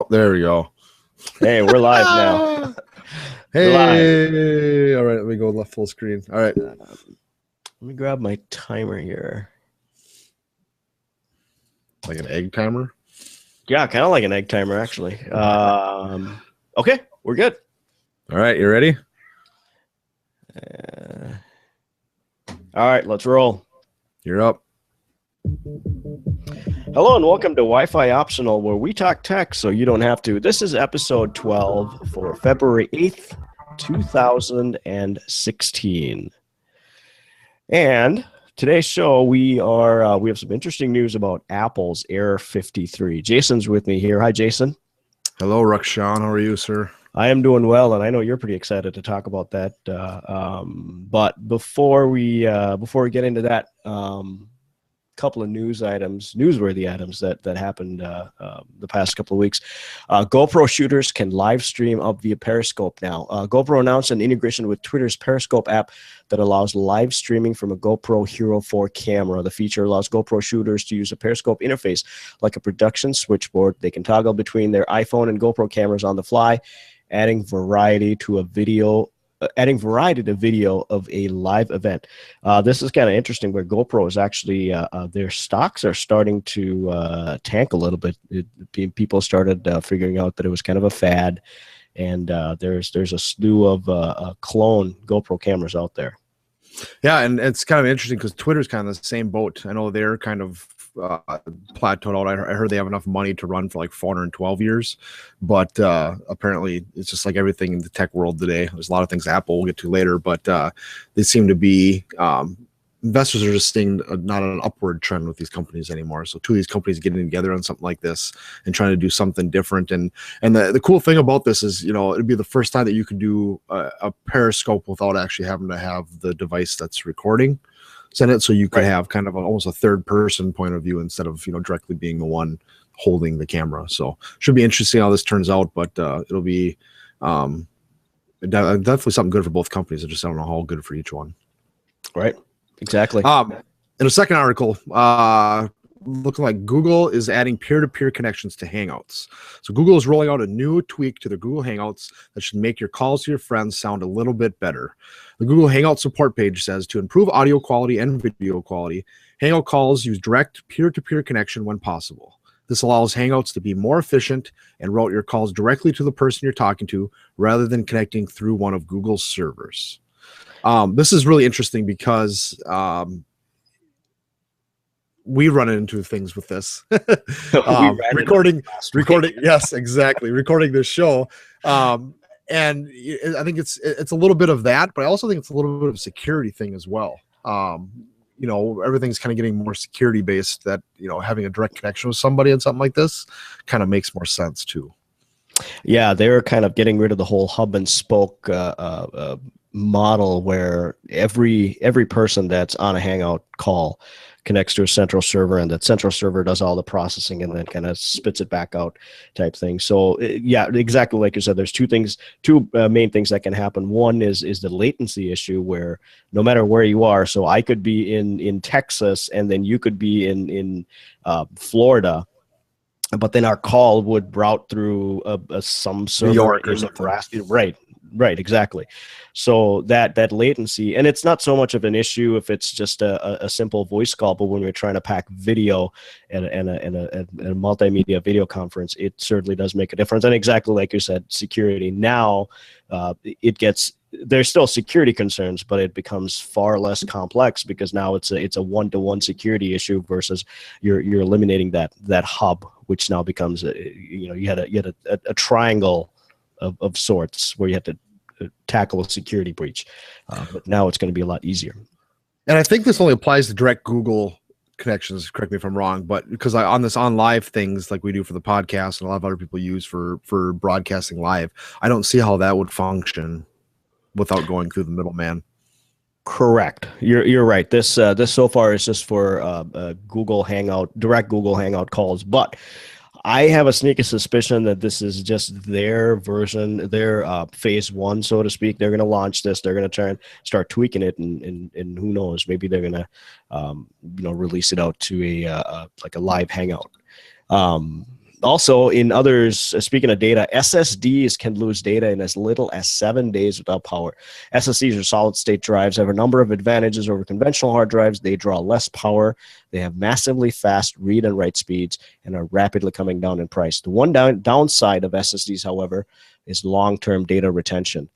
There we go. Hey, we're live now. We're live. Hey, all right, let me go left full screen. All right. Let me grab my timer here. Like an egg timer? Yeah, kind of like an egg timer, actually. Okay, we're good. All right, you ready? All right, let's roll. You're up. Hello and welcome to Wi-Fi Optional, where we talk tech so you don't have to. This is episode 12 for February 8th, 2016. And today's show, we have some interesting news about Apple's Air 53. Jason's with me here. Hi, Jason. Hello, Rakshan. How are you, sir? I am doing well, and I know you're pretty excited to talk about that. But before we get into that, couple of newsworthy items that happened the past couple of weeks. GoPro shooters can live stream up via Periscope now. GoPro announced an integration with Twitter's Periscope app that allows live streaming from a GoPro Hero 4 camera. The feature allows GoPro shooters to use a Periscope interface like a production switchboard. They can toggle between their iPhone and GoPro cameras on the fly, adding variety to video of a live event. This is kind of interesting where GoPro is actually, their stocks are starting to tank a little bit. People started figuring out that it was kind of a fad, and there's a slew of clone GoPro cameras out there. Yeah, and it's kind of interesting because Twitter's kind of the same boat. I know they're kind of plateaued out. I heard they have enough money to run for like 412 years, but apparently it's just like everything in the tech world today. There's a lot of things Apple we'll get to later, but they seem to be investors are just seeing not an upward trend with these companies anymore. So two of these companies getting together on something like this and trying to do something different. And the cool thing about this is, you know, it'd be the first time that you could do a Periscope without actually having to have the device that's recording send it. So you could have kind of almost a third person point of view instead of, you know, directly being the one holding the camera. So should be interesting how this turns out, but it'll be definitely something good for both companies. I just don't know how good for each one. Right. Exactly. In a second article, looking like Google is adding peer-to-peer connections to Hangouts. So Google is rolling out a new tweak to their Google Hangouts that should make your calls to your friends sound a little bit better. The Google Hangout support page says to improve audio quality and video quality, Hangout calls use direct peer-to-peer connection when possible. This allows Hangouts to be more efficient and route your calls directly to the person you're talking to rather than connecting through one of Google's servers. This is really interesting because we run into things with this. Recording, yes, exactly. Recording this show. And I think it's a little bit of that, but I also think it's a little bit of a security thing as well. You know, everything's kind of getting more security based, that, you know, having a direct connection with somebody and something like this kind of makes more sense too. Yeah, they're kind of getting rid of the whole hub and spoke model where every person that's on a Hangout call connects to a central server, and that central server does all the processing and then kind of spits it back out type thing. So yeah, exactly like you said, there's two main things that can happen. One is the latency issue, where no matter where you are, so I could be in Texas and then you could be in Florida, but then our call would route through some server in Nebraska. Right, exactly. So that latency, and it's not so much of an issue if it's just a simple voice call, but when we're trying to pack video and a multimedia video conference, it certainly does make a difference. And exactly like you said, security. Now there's still security concerns, but it becomes far less complex because now it's a one-to-one security issue versus you're eliminating that hub, which now becomes you had a triangle of sorts where you had to tackle a security breach, but now it's going to be a lot easier. And I think this only applies to direct Google connections, correct me if I'm wrong, but because on live things like we do for the podcast and a lot of other people use for broadcasting live, I don't see how that would function without going through the middleman. Correct. You're right. This so far is just for Google Hangout, direct Google Hangout calls, but I have a sneaky suspicion that this is just their version, their phase one, so to speak. They're going to launch this. They're going to try and start tweaking it, and who knows? Maybe they're going to, release it out to a like a live hangout. Also, in others, speaking of data, SSDs can lose data in as little as 7 days without power. SSDs are solid-state drives, have a number of advantages over conventional hard drives. They draw less power. They have massively fast read and write speeds and are rapidly coming down in price. The one downside of SSDs, however, is long-term data retention.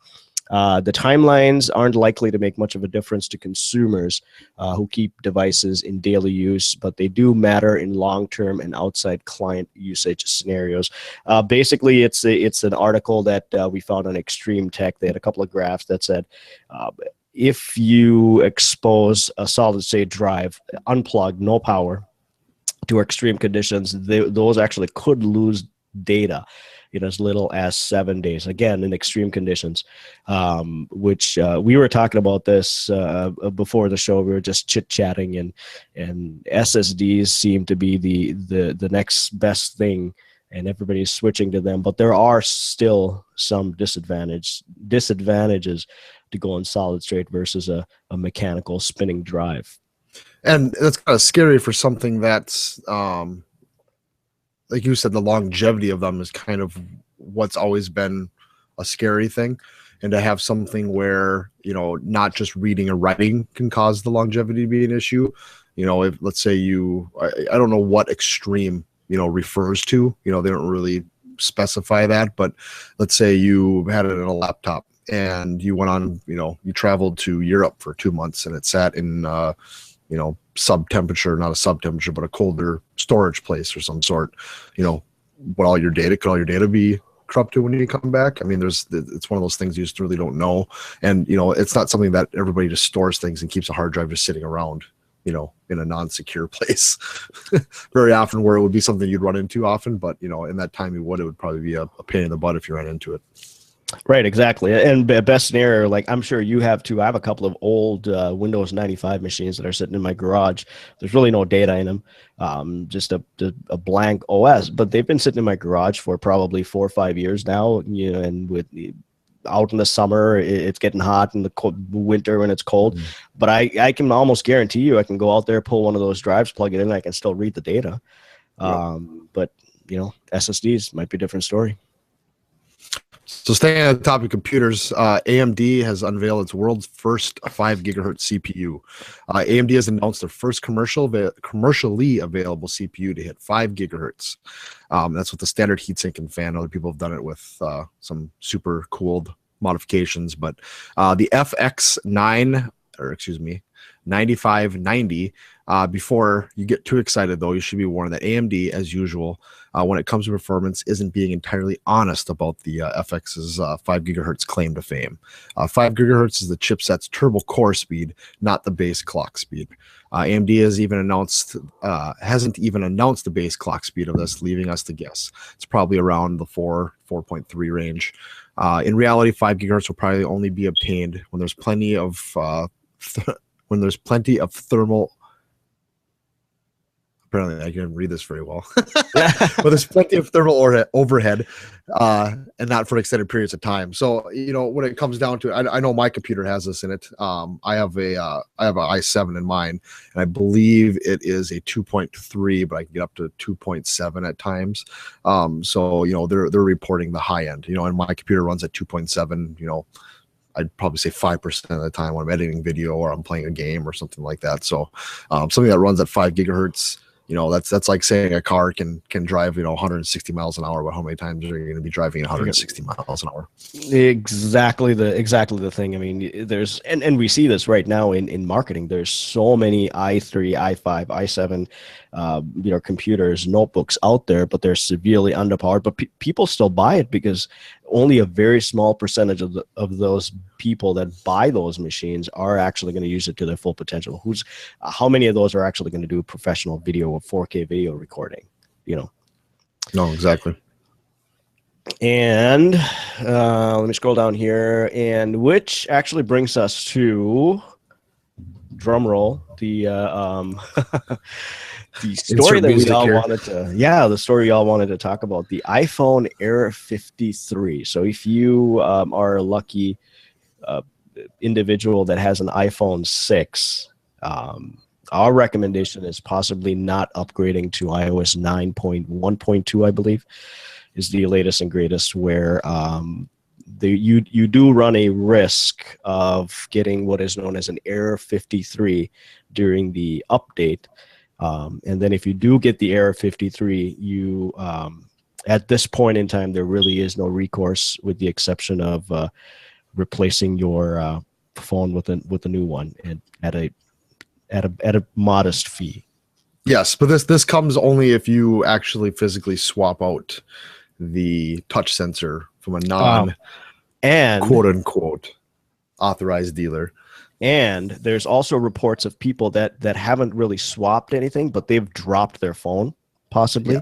The timelines aren't likely to make much of a difference to consumers who keep devices in daily use, but they do matter in long-term and outside client usage scenarios. Basically, it's an article that we found on Extreme Tech. They had a couple of graphs that said if you expose a solid-state drive, unplugged, no power, to extreme conditions, those actually could lose data in as little as 7 days. Again, in extreme conditions, which we were talking about this before the show. We were just chit-chatting, and SSDs seem to be the next best thing, and everybody's switching to them. But there are still some disadvantages to going solid state versus a mechanical spinning drive. And that's kind of scary for something that's like you said, the longevity of them is kind of what's always been a scary thing. And to have something where, you know, not just reading or writing can cause the longevity to be an issue. You know, if let's say I don't know what extreme, you know, refers to, you know, they don't really specify that, but let's say you had it in a laptop and you went on, you know, you traveled to Europe for 2 months and it sat in, you know, not a sub temperature, but a colder storage place or some sort, you know, could all your data be corrupted when you come back? I mean, it's one of those things you just really don't know. And, you know, it's not something that everybody just stores things and keeps a hard drive just sitting around, you know, in a non-secure place very often, where it would be something you'd run into often, but, you know, in that time it would probably be a pain in the butt if you ran into it. Right, exactly. And best scenario, like I'm sure you have too. I have a couple of old Windows 95 machines that are sitting in my garage. There's really no data in them, just a blank OS. But they've been sitting in my garage for probably 4 or 5 years now. You know, and with out in the summer, it's getting hot. In the winter, when it's cold. But I can almost guarantee you, I can go out there, pull one of those drives, plug it in, and I can still read the data. But you know, SSDs might be a different story. So staying on the topic of computers, AMD has unveiled its world's first 5 gigahertz CPU. AMD has announced their first commercially available CPU to hit 5 gigahertz. That's with the standard heatsink and fan. Other people have done it with some super cooled modifications, but the FX9, or excuse me, 9590. Before you get too excited, though, you should be warned that AMD, as usual, when it comes to performance, isn't being entirely honest about the FX's 5 gigahertz claim to fame. 5 gigahertz is the chipset's turbo core speed, not the base clock speed. AMD hasn't even announced the base clock speed of this, leaving us to guess. It's probably around the 4.3 range. In reality, 5 gigahertz will probably only be obtained when there's plenty of thermal. Apparently, I can't read this very well. But there's plenty of thermal overhead, and not for extended periods of time. So, you know, when it comes down to it, I know my computer has this in it. I have a i7 in mine, and I believe it is a 2.3, but I can get up to 2.7 at times. So, you know, they're reporting the high end. You know, and my computer runs at 2.7. You know, I'd probably say 5% of the time when I'm editing video or I'm playing a game or something like that. So, something that runs at 5 gigahertz. You know, that's like saying a car can drive, you know, 160 miles an hour, but how many times are you going to be driving 160 miles an hour? Exactly the thing. I mean, there's and we see this right now in marketing. There's so many i3, i5, i7, you know, computers, notebooks out there, but they're severely underpowered. But people still buy it because only a very small percentage of those people that buy those machines are actually going to use it to their full potential. How many of those are actually going to do professional video or 4K video recording? You know. No, exactly. And let me scroll down here, and which actually brings us to drum roll, the the story that we all wanted to, the story you all wanted to talk about, the iPhone Air 53. So if you are a lucky individual that has an iPhone 6, Our recommendation is possibly not upgrading to iOS 9.1.2, I believe, is the latest and greatest, where you do run a risk of getting what is known as an error 53 during the update. And then if you do get the error 53, you at this point in time, there really is no recourse with the exception of replacing your phone with a new one, and at a modest fee. Yes, but this comes only if you actually physically swap out the touch sensor from a non and quote unquote authorized dealer. And there's also reports of people that haven't really swapped anything, but they've dropped their phone possibly,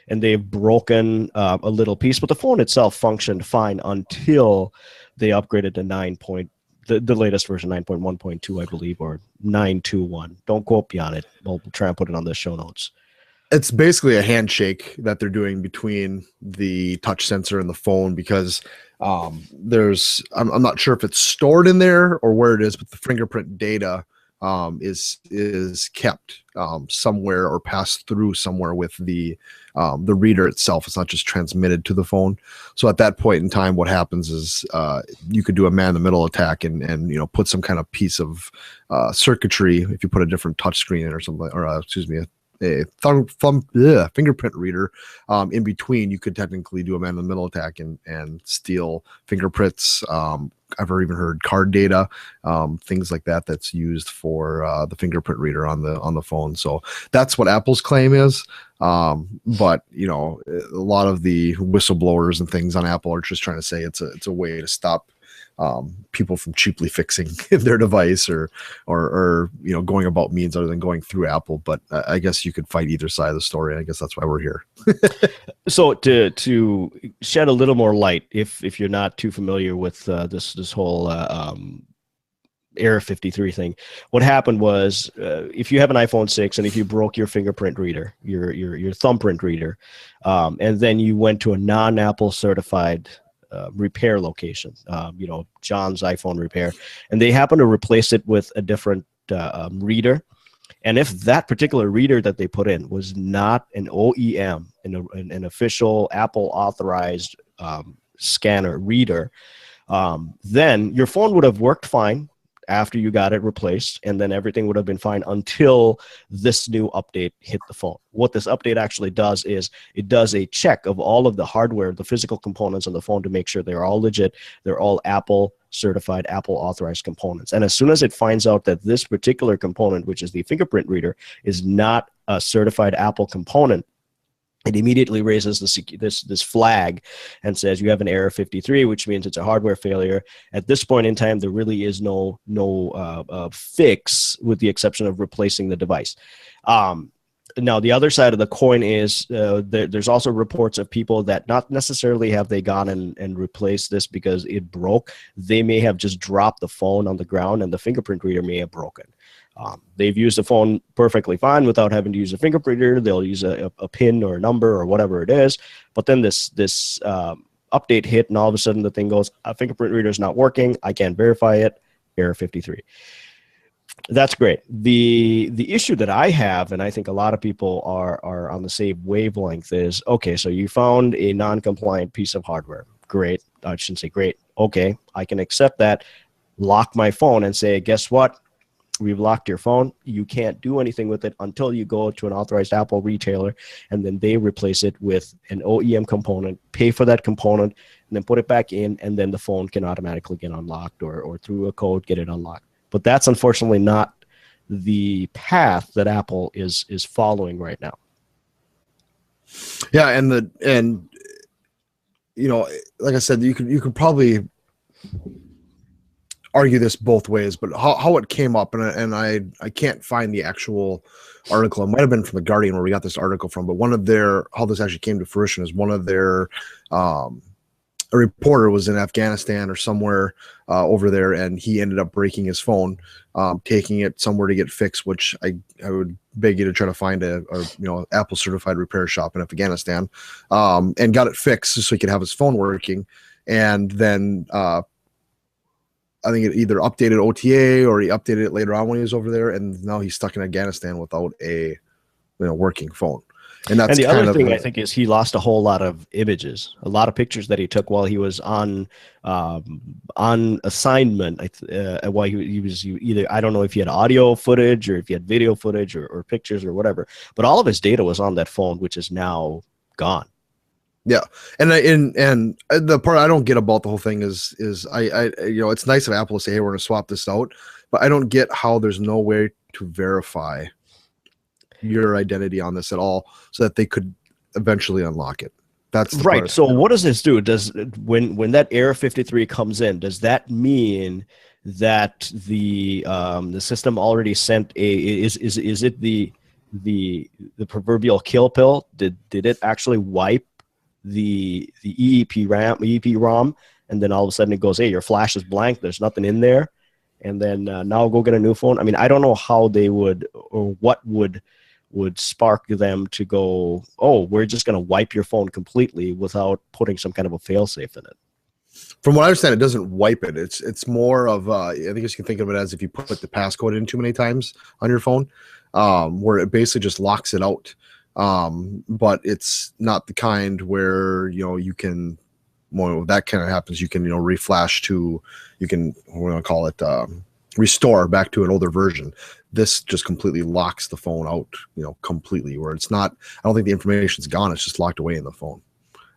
and they've broken a little piece, but the phone itself functioned fine until they upgraded to the latest version, 9.1.2, I believe, or 9.2.1. Don't quote me on it. We'll try and put it on the show notes. It's basically a handshake that they're doing between the touch sensor and the phone, because I'm not sure if it's stored in there or where it is, but the fingerprint data is kept somewhere or passed through somewhere with the reader itself. It's not just transmitted to the phone. So at that point in time, what happens is you could do a man-in-the-middle attack and put some kind of piece of circuitry. If you put a different touch screen in or something, or a fingerprint reader in between, you could technically do a man-in-the-middle attack and steal fingerprints. I've even heard card data, things like that, that's used for the fingerprint reader on the phone. So that's what Apple's claim is. But a lot of the whistleblowers and things on Apple are just trying to say it's a way to stop people from cheaply fixing their device or going about means other than going through Apple. But I guess you could fight either side of the story. I guess that's why we're here. So to shed a little more light, if you're not too familiar with this whole Error 53 thing, what happened was if you have an iPhone 6 and if you broke your fingerprint reader, your thumbprint reader, and then you went to a non-Apple certified repair location, John's iPhone Repair, and they happen to replace it with a different reader. And if that particular reader that they put in was not an OEM, an official Apple authorized scanner reader, then your phone would have worked fine after you got it replaced, and then everything would have been fine until this new update hit the phone. What this update actually does is it does a check of all of the hardware, the physical components on the phone, to make sure they're all legit, they're all Apple certified, Apple authorized components. And as soon as it finds out that this particular component, which is the fingerprint reader, is not a certified Apple component, it immediately raises this flag and says you have an error 53, which means it's a hardware failure. At this point in time, there really is no fix, with the exception of replacing the device. Now, the other side of the coin is there's also reports of people that not necessarily have they gone and replaced this because it broke. They may have just dropped the phone on the ground and the fingerprint reader may have broken. They've used the phone perfectly fine without having to use a fingerprint reader. They'll use a PIN or a number or whatever it is. But then this update hit, and all of a sudden the thing goes, a fingerprint reader is not working. I can't verify it. Error 53. That's great. The issue that I have, and I think a lot of people are on the same wavelength, is, okay, so you found a non-compliant piece of hardware. Great. I shouldn't say great. Okay, I can accept that. Lock my phone and say, guess what? We've locked your phone. You can't do anything with it until you go to an authorized Apple retailer, and then they replace it with an OEM component, pay for that component, and then put it back in, and then the phone can automatically get unlocked or through a code get it unlocked. But that's unfortunately not the path that Apple is following right now. Yeah, and like I said, you could probably argue this both ways, but how it came up, and I can't find the actual article. It might have been from the Guardian where we got this article from, but how this actually came to fruition is one of their a reporter was in Afghanistan or somewhere over there, and he ended up breaking his phone, taking it somewhere to get fixed, which I would beg you to try to find a Apple certified repair shop in Afghanistan, and got it fixed so he could have his phone working. And then I think it either updated OTA or he updated it later on when he was over there, and now he's stuck in Afghanistan without a working phone. And that's the kind other of thing I think is he lost a whole lot of images, a lot of pictures that he took while he was on assignment. While he was either, I don't know if he had audio footage or if he had video footage or pictures or whatever, but all of his data was on that phone, which is now gone. Yeah, and the part I don't get about the whole thing is I it's nice of Apple to say, hey, we're going to swap this out, but I don't get how there's no way to verify your identity on this at all so that they could eventually unlock it. That's right. So what does this do? Does when that Error 53 comes in, does that mean that the system already sent is it the proverbial kill pill? Did it actually wipe the EEPROM, and then all of a sudden it goes, hey, your flash is blank, there's nothing in there, and then now go get a new phone? I mean, I don't know how they would, or what would spark them to go, oh, we're just going to wipe your phone completely without putting some kind of a fail-safe in it. From what I understand, it doesn't wipe it. It's more of I think you can think of it as if you put the passcode in too many times on your phone, where it basically just locks it out. But it's not the kind where you can, well, that kind of happens, you can reflash to, you can, we're going to call it restore back to an older version. This just completely locks the phone out, completely, where it's not, I don't think the information's gone, it's just locked away in the phone.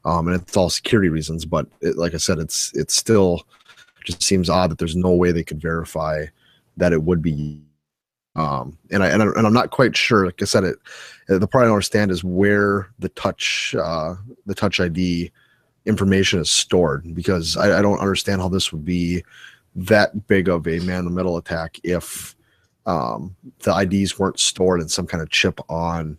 And it's all security reasons, but like I said, it's still just seems odd that there's no way they could verify that it would be. And I'm not quite sure. Like I said, the part I don't understand is where the touch ID information is stored, because I don't understand how this would be that big of a man-in-the-middle attack if the IDs weren't stored in some kind of chip on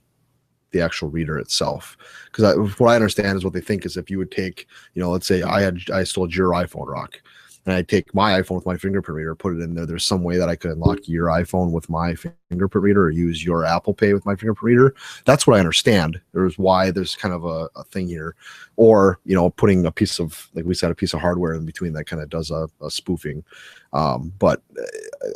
the actual reader itself. Because what I understand is what they think is if you would take, let's say I stole your iPhone, Rock, and I take my iPhone with my fingerprint reader, put it in there, there's some way that I could unlock your iPhone with my fingerprint reader or use your Apple Pay with my fingerprint reader. That's what I understand. There's why there's kind of a thing here. Or, putting a piece of, like we said, a piece of hardware in between that kind of does a spoofing. But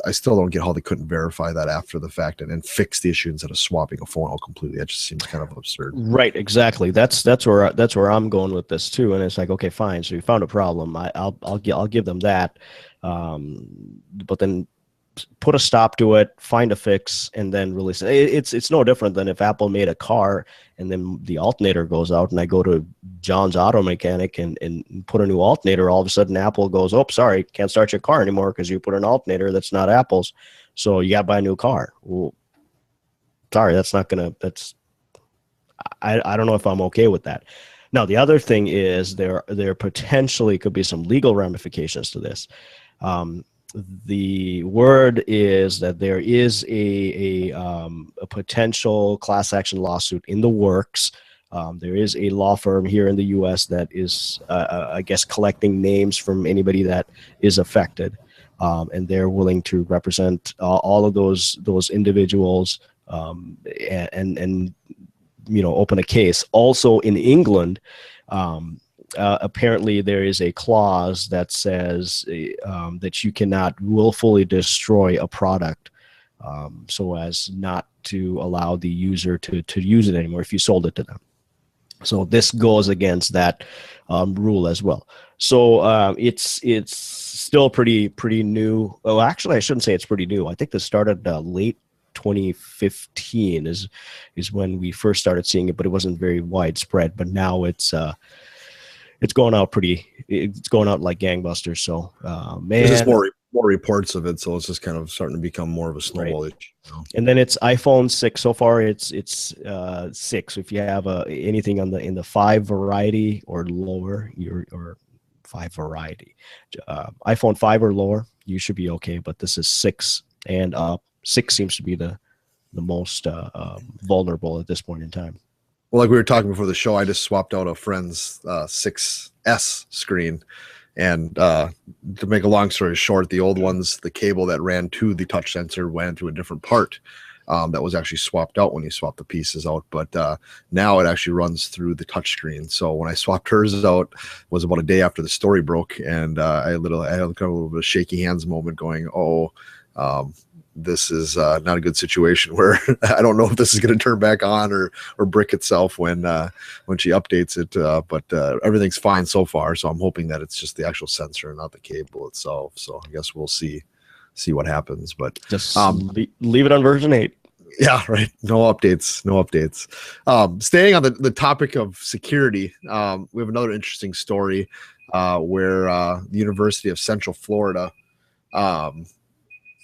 I still don't get how they couldn't verify that after the fact and fix the issue instead of swapping a phone out completely. That just seems kind of absurd. Right, exactly. That's where I'm going with this too. And it's like, okay, fine. So you found a problem. I'll give them that, but then put a stop to it, find a fix, and then release it. It's no different than if Apple made a car and then the alternator goes out, and I go to John's auto mechanic and put a new alternator. All of a sudden, Apple goes, "Oh, sorry, can't start your car anymore because you put an alternator that's not Apple's. So you got to buy a new car." Well, sorry, that's not gonna. That's I don't know if I'm okay with that. Now, the other thing is there potentially could be some legal ramifications to this. The word is that there is a potential class action lawsuit in the works. There is a law firm here in the U.S. that is, I guess, collecting names from anybody that is affected, and they're willing to represent all of those individuals and open a case. Also in England, apparently there is a clause that says that you cannot willfully destroy a product so as not to allow the user to use it anymore if you sold it to them. So this goes against that rule as well. So it's still pretty new. Oh, actually, I shouldn't say it's pretty new. I think this started late 2015 is when we first started seeing it, but it wasn't very widespread. But now it's going out it's going out like gangbusters. So man, there's just more reports of it, so it's just kind of starting to become more of a snowball issue. And then it's iPhone 6 so far. It's 6. If you have anything in the 5 variety or lower, or 5 variety, iPhone 5 or lower, you should be okay. But this is 6 and up. 6 seems to be the most vulnerable at this point in time. Well, like we were talking before the show, I just swapped out a friend's 6S screen. And to make a long story short, the old ones, the cable that ran to the touch sensor went to a different part that was actually swapped out when you swapped the pieces out. But now it actually runs through the touchscreen. So when I swapped hers out, was about a day after the story broke, and I had kind of a little bit of shaky hands moment, going, "Oh, this is not a good situation where I don't know if this is going to turn back on or brick itself when she updates it." But everything's fine so far, so I'm hoping that it's just the actual sensor and not the cable itself. So I guess we'll see what happens. But just leave it on version 8. Yeah, right. No updates. Staying on the topic of security, we have another interesting story where the University of Central Florida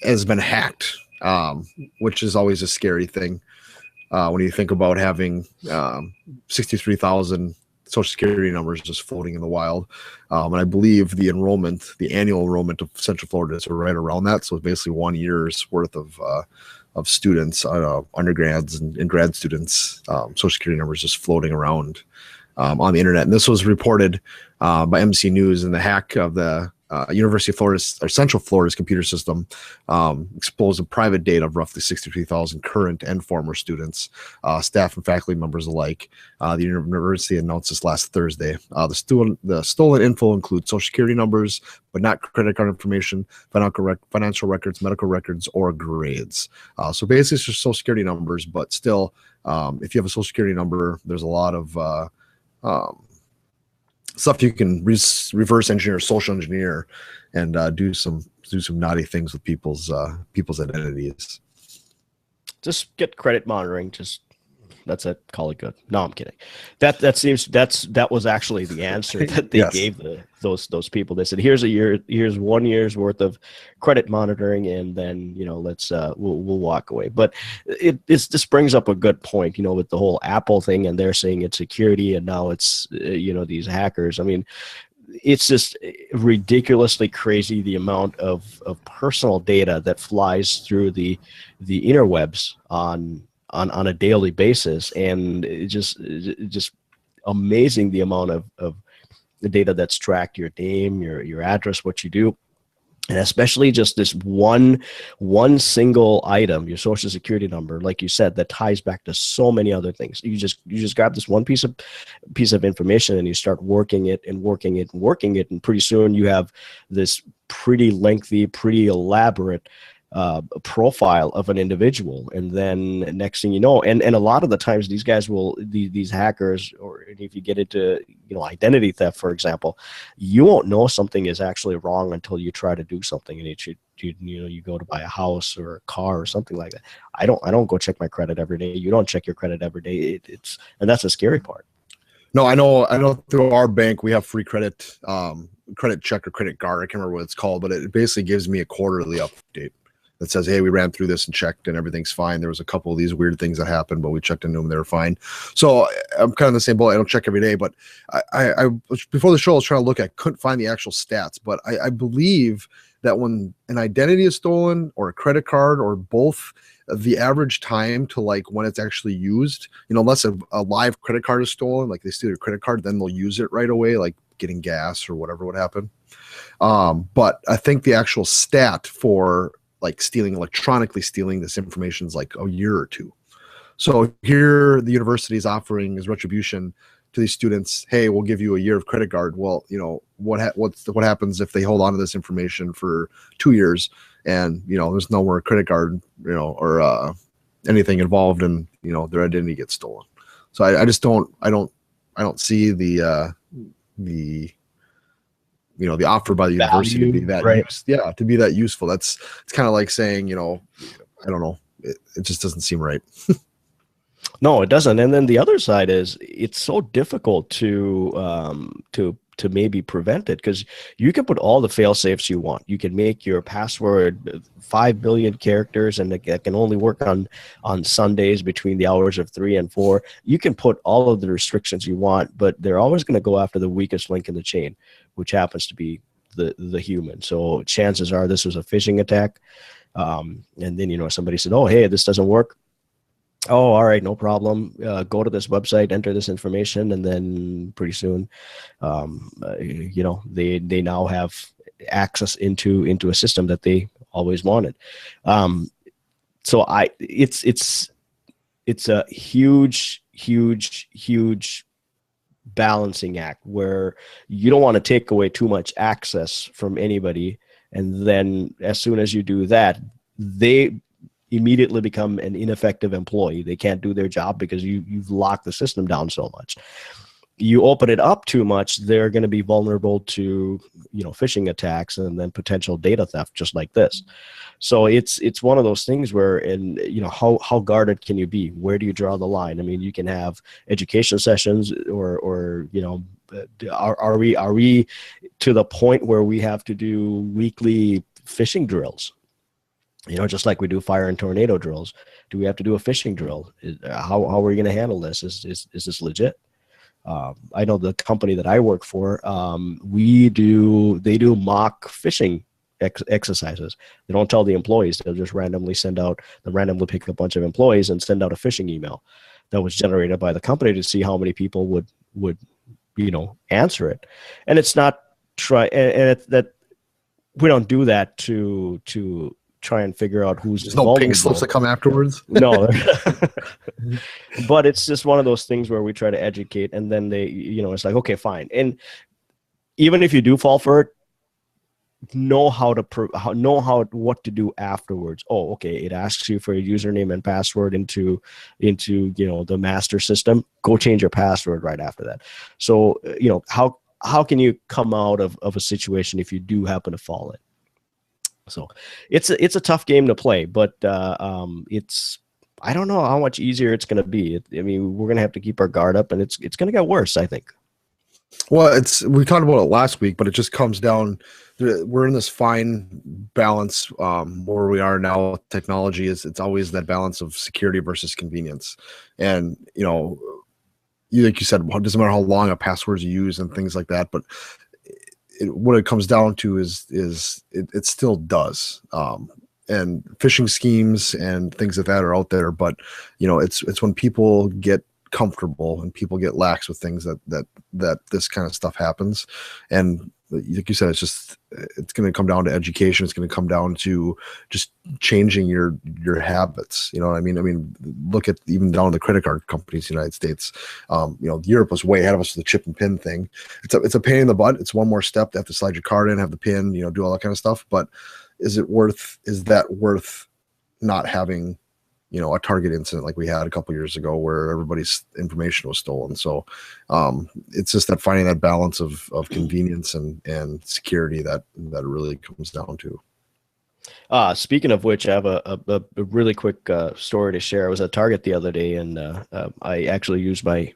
has been hacked, which is always a scary thing when you think about having 63,000 social security numbers just floating in the wild. And I believe the annual enrollment of Central Florida is right around that. So it's basically 1 year's worth of students, undergrads and grad students, social security numbers just floating around on the internet. And this was reported by MC News, and the hack of the University of Florida or Central Florida's computer system exposed the private data of roughly 63,000 current and former students, staff and faculty members alike. The university announced this last Thursday. The stolen info includes social security numbers, but not credit card information, financial records, medical records, or grades. So basically, it's just social security numbers, but still, if you have a social security number, there's a lot of stuff you can reverse engineer, social engineer, and do some naughty things with people's identities. Just get credit monitoring. That's it. Call it good. No, I'm kidding. That was actually the answer that they Yes. gave those people. They said, here's 1 year's worth of credit monitoring, and then let's we'll walk away. But this brings up a good point, with the whole Apple thing, and they're saying it's security, and now it's these hackers. I mean, it's just ridiculously crazy, the amount of personal data that flies through the interwebs on a daily basis, and it's just amazing the amount of the data that's tracked: your name, your address, what you do, and especially just this one single item, your social security number, like you said, that ties back to so many other things. You just grab this one piece of information, and you start working it, and pretty soon you have this pretty lengthy, pretty elaborate profile of an individual. And then next thing you know, and a lot of the times these guys these hackers, or if you get into identity theft, for example, you won't know something is actually wrong until you try to do something, and you go to buy a house or a car or something like that. I don't go check my credit every day. You don't check your credit every day. And that's the scary part. No, I know through our bank we have free credit check or credit guard. I can't remember what it's called, but it basically gives me a quarterly update that says, hey, we ran through this and checked and everything's fine. There was a couple of these weird things that happened, but we checked into them, they were fine. So I'm kind of the same boat. I don't check every day, but I before the show, I was trying to look, I couldn't find the actual stats, but I believe that when an identity is stolen or a credit card or both, the average time to when it's actually used, unless a live credit card is stolen, like they steal your credit card, then they'll use it right away, like getting gas or whatever would happen. But I think the actual stat for electronically stealing this information is like a year or two. So here the university is offering as retribution to these students, hey, we'll give you a year of credit card. Well, what happens if they hold on to this information for 2 years and there's no more credit card, or anything involved, and their identity gets stolen. So I just don't see the the offer by the university to be that to be that useful. It's kind of like saying, I don't know, it just doesn't seem right. No, it doesn't. And then the other side is it's so difficult to maybe prevent it, because you can put all the fail safes you want. You can make your password 5 billion characters, and it can only work on Sundays between the hours of 3 and 4. You can put all of the restrictions you want, but they're always going to go after the weakest link in the chain, which happens to be the human. So chances are this was a phishing attack. And then, somebody said, oh, hey, this doesn't work. Oh, all right, no problem. Go to this website, enter this information, and then pretty soon, they now have access into a system that they always wanted. So it's a huge balancing act where you don't want to take away too much access from anybody, and then as soon as you do that, they immediately become an ineffective employee. They can't do their job because you've locked the system down so much. You open it up too much, they're going to be vulnerable to, phishing attacks and then potential data theft, just like this. So it's one of those things where, how guarded can you be? Where do you draw the line? I mean, you can have education sessions, or are we to the point where we have to do weekly phishing drills? Just like we do fire and tornado drills. Do we have to do a phishing drill? How are we going to handle this? Is this legit? I know the company that I work for, they do mock phishing exercises. They don't tell the employees. They'll just randomly pick a bunch of employees and send out a phishing email that was generated by the company to see how many people would answer it. And it's not that we don't do that to try and figure out who's There's no pink slips that come afterwards. No. But it's just one of those things where we try to educate, and then it's like, okay, fine. And even if you do fall for it, know what to do afterwards. Oh, okay, it asks you for your username and password into the master system. Go change your password right after that. So how can you come out of a situation if you do happen to fall in? So it's a tough game to play, but I don't know how much easier it's going to be. I mean, we're going to have to keep our guard up, and it's going to get worse, I think. Well, we talked about it last week, but it just comes down. We're in this fine balance where we are now. Technology it's always that balance of security versus convenience, and like you said, it doesn't matter how long a password you use and things like that, but what it comes down to is it still does. And phishing schemes and things like that are out there, but it's when people get comfortable and people get lax with things that this kind of stuff happens. And like you said, it's going to come down to education. It's going to come down to just changing your habits. You know what I mean? I mean, look at even down to the credit card companies, in the United States. Europe was way ahead of us with the chip and pin thing. It's a pain in the butt. It's one more step. They have to slide your card in, have the pin, do all that kind of stuff. But is that worth not having, a Target incident like we had a couple years ago where everybody's information was stolen? So it's just that finding that balance of convenience and security that really comes down to. Speaking of which, I have a really quick story to share. I was at Target the other day, and I actually used my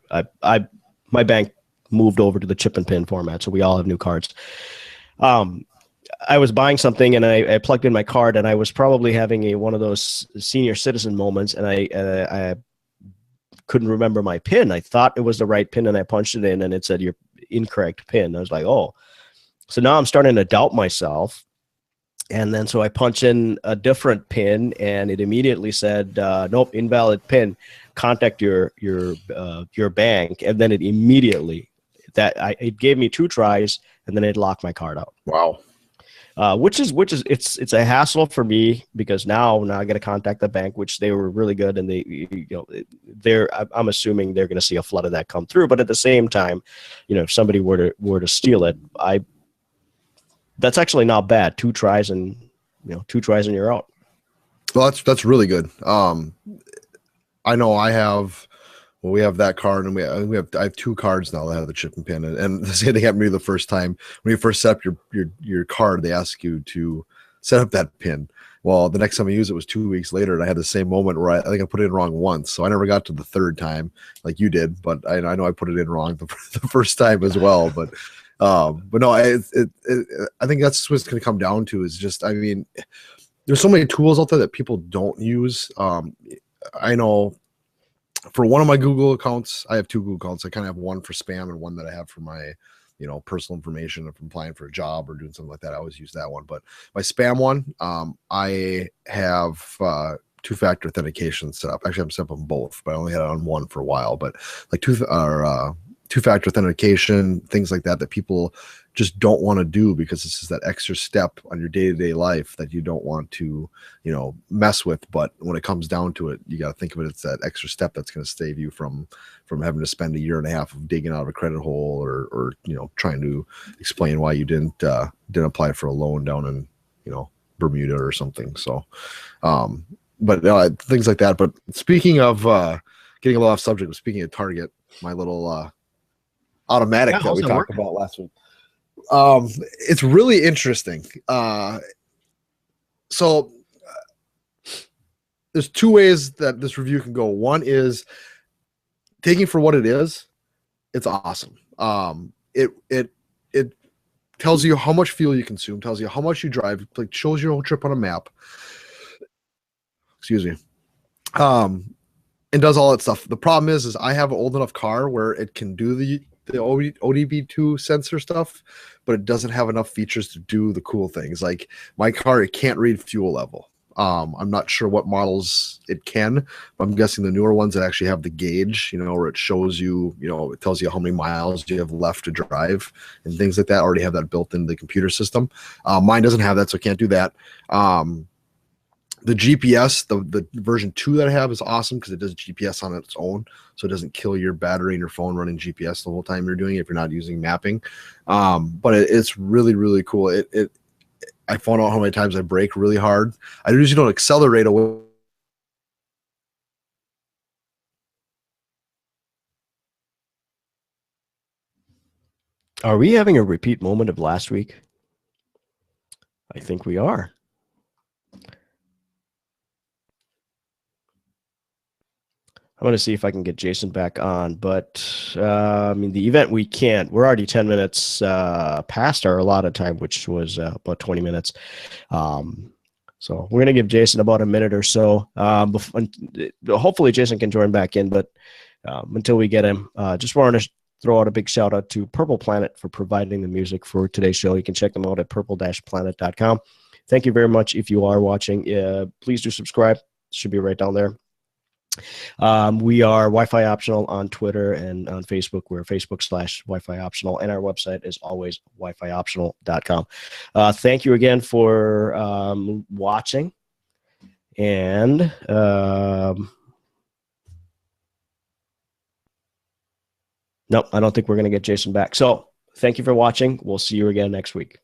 bank moved over to the chip and pin format, so we all have new cards. I was buying something, and I plugged in my card, and I was probably having one of those senior citizen moments, and I couldn't remember my PIN. I thought it was the right PIN, and I punched it in, and it said your incorrect PIN. I was like, oh. So now I'm starting to doubt myself. And then so I punch in a different PIN, and it immediately said, nope, invalid PIN. Contact your bank. And then it immediately it gave me 2 tries, and then it locked my card out. Wow. Which is it's a hassle for me, because now I got to contact the bank, which they were really good, and I'm assuming they're going to see a flood of that come through. But at the same time, if somebody were to steal it, that's actually not bad. 2 tries and 2 tries and you're out. Well, that's really good. I know we have that card, and I have 2 cards now that have the chip and pin. And the same thing happened to me the first time. When you first set up your card, they ask you to set up that pin. Well, the next time I used it was 2 weeks later, and I had the same moment where I think I put it in wrong once. So I never got to the 3rd time like you did, but I know I put it in wrong the first time as well. But no, I think that's what it's going to come down to, is just, I mean, there's so many tools out there that people don't use. I know for one of my Google accounts, I have 2 Google accounts. I kind of have one for spam and one that I have for my, personal information. If I'm applying for a job or doing something like that, I always use that one. But my spam one, I have 2-factor authentication set up. Actually, I'm set up on both, but I only had it on one for a while. But like two-factor authentication, things like that people just don't want to do because it's just that extra step on your day-to-day life that you don't want to, mess with. But when it comes down to it, you got to think of it as that extra step that's going to save you from having to spend a year and a half of digging out of a credit hole or trying to explain why you didn't apply for a loan down in Bermuda or something. So but things like that. But speaking of getting a little off subject, but speaking of Target, my little automatic that we talked about last week. It's really interesting. So there's two ways that this review can go. One is taking for what it is. It's awesome. It tells you how much fuel you consume, tells you how much you drive, like shows your whole trip on a map. Excuse me. And does all that stuff. The problem is I have an old enough car where it can do the ODB2 sensor stuff, but it doesn't have enough features to do the cool things. Like my car, it can't read fuel level. I'm not sure what models it can, but I'm guessing the newer ones that actually have the gauge, where it shows you, it tells you how many miles you have left to drive and things like that, already have that built into the computer system. Mine doesn't have that, so I can't do that. The GPS, the version 2 that I have is awesome because it does GPS on its own, so it doesn't kill your battery in your phone running GPS the whole time you're doing it if you're not using mapping. But it's really, really cool. I found out how many times I brake really hard. I usually don't accelerate away. Are we having a repeat moment of last week? I think we are. I'm going to see if I can get Jason back on, but the event we can't. We're already 10 minutes past our allotted time, which was about 20 minutes. So we're going to give Jason about a minute or so. Hopefully Jason can join back in, but until we get him, just wanted to throw out a big shout out to Purple Planet for providing the music for today's show. You can check them out at purple-planet.com. Thank you very much. If you are watching, please do subscribe. It should be right down there. We are Wi-Fi Optional on Twitter and on Facebook. We're Facebook/Wi-Fi Optional, and our website is always wifioptional.com. Thank you again for watching, and nope, I don't think we're going to get Jason back. So thank you for watching. We'll see you again next week.